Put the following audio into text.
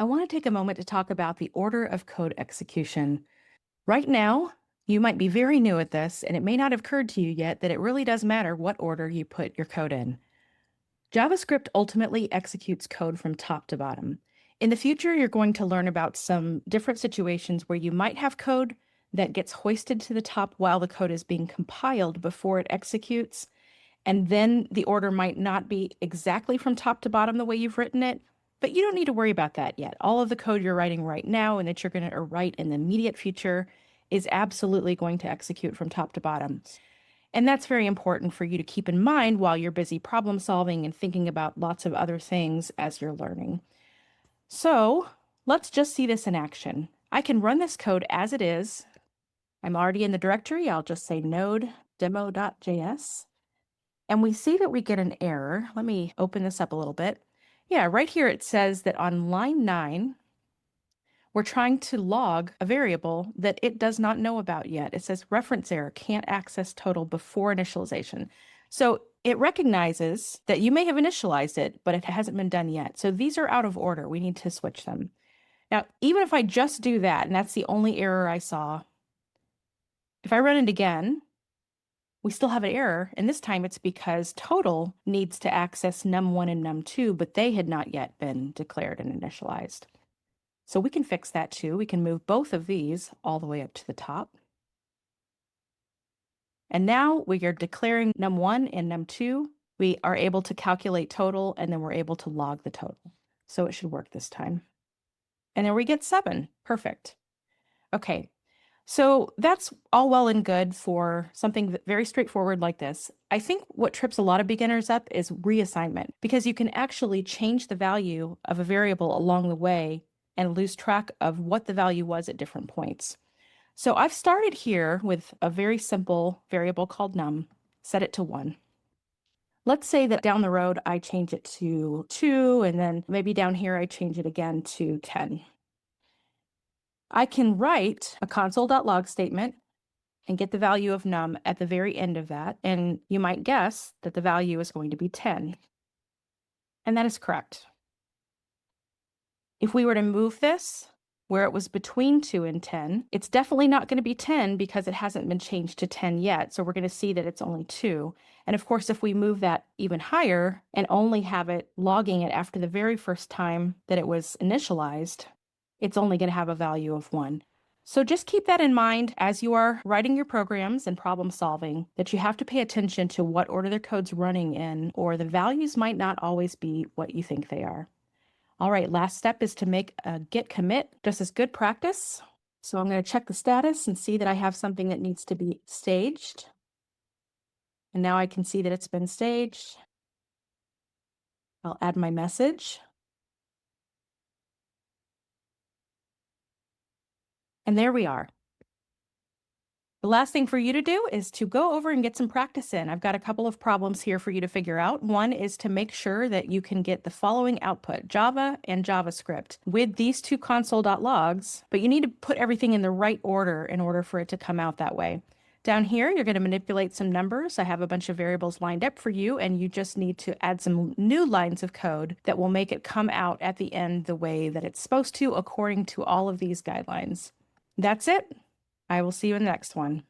I want to take a moment to talk about the order of code execution. Right now, you might be very new at this, and it may not have occurred to you yet that it really does matter what order you put your code in. JavaScript ultimately executes code from top to bottom. In the future, you're going to learn about some different situations where you might have code that gets hoisted to the top while the code is being compiled before it executes, and then the order might not be exactly from top to bottom the way you've written it, but you don't need to worry about that yet. All of the code you're writing right now and that you're going to write in the immediate future is absolutely going to execute from top to bottom. And that's very important for you to keep in mind while you're busy problem solving and thinking about lots of other things as you're learning. So let's just see this in action. I can run this code as it is. I'm already in the directory. I'll just say node demo.js. And we see that we get an error. Let me open this up a little bit. Yeah, right here it says that on line 9, we're trying to log a variable that it does not know about yet. It says reference error, can't access total before initialization. So it recognizes that you may have initialized it, but it hasn't been done yet. So these are out of order. We need to switch them. Now, even if I just do that, and that's the only error I saw, if I run it again, we still have an error, and this time it's because total needs to access num1 and num2, but they had not yet been declared and initialized. So we can fix that too. We can move both of these all the way up to the top. And now we are declaring num1 and num2. We are able to calculate total, and then we're able to log the total. So it should work this time. And there we get 7. Perfect. Okay. So that's all well and good for something very straightforward like this. I think what trips a lot of beginners up is reassignment, because you can actually change the value of a variable along the way and lose track of what the value was at different points. So I've started here with a very simple variable called num, set it to 1. Let's say that down the road I change it to 2, and then maybe down here I change it again to 10. I can write a console.log statement and get the value of num at the very end of that, and you might guess that the value is going to be 10. And that is correct. If we were to move this where it was between 2 and 10, it's definitely not going to be 10 because it hasn't been changed to 10 yet, so we're going to see that it's only 2. And of course, if we move that even higher and only have it logging it after the very first time that it was initialized, it's only going to have a value of 1. So just keep that in mind as you are writing your programs and problem solving, that you have to pay attention to what order their code's running in, or the values might not always be what you think they are. All right, last step is to make a git commit, just as good practice. So I'm going to check the status and see that I have something that needs to be staged. And now I can see that it's been staged. I'll add my message. And there we are. The last thing for you to do is to go over and get some practice in. I've got a couple of problems here for you to figure out. One is to make sure that you can get the following output, Java and JavaScript, with these two console.logs, but you need to put everything in the right order in order for it to come out that way. Down here, you're going to manipulate some numbers. I have a bunch of variables lined up for you, and you just need to add some new lines of code that will make it come out at the end the way that it's supposed to according to all of these guidelines. That's it. I will see you in the next one.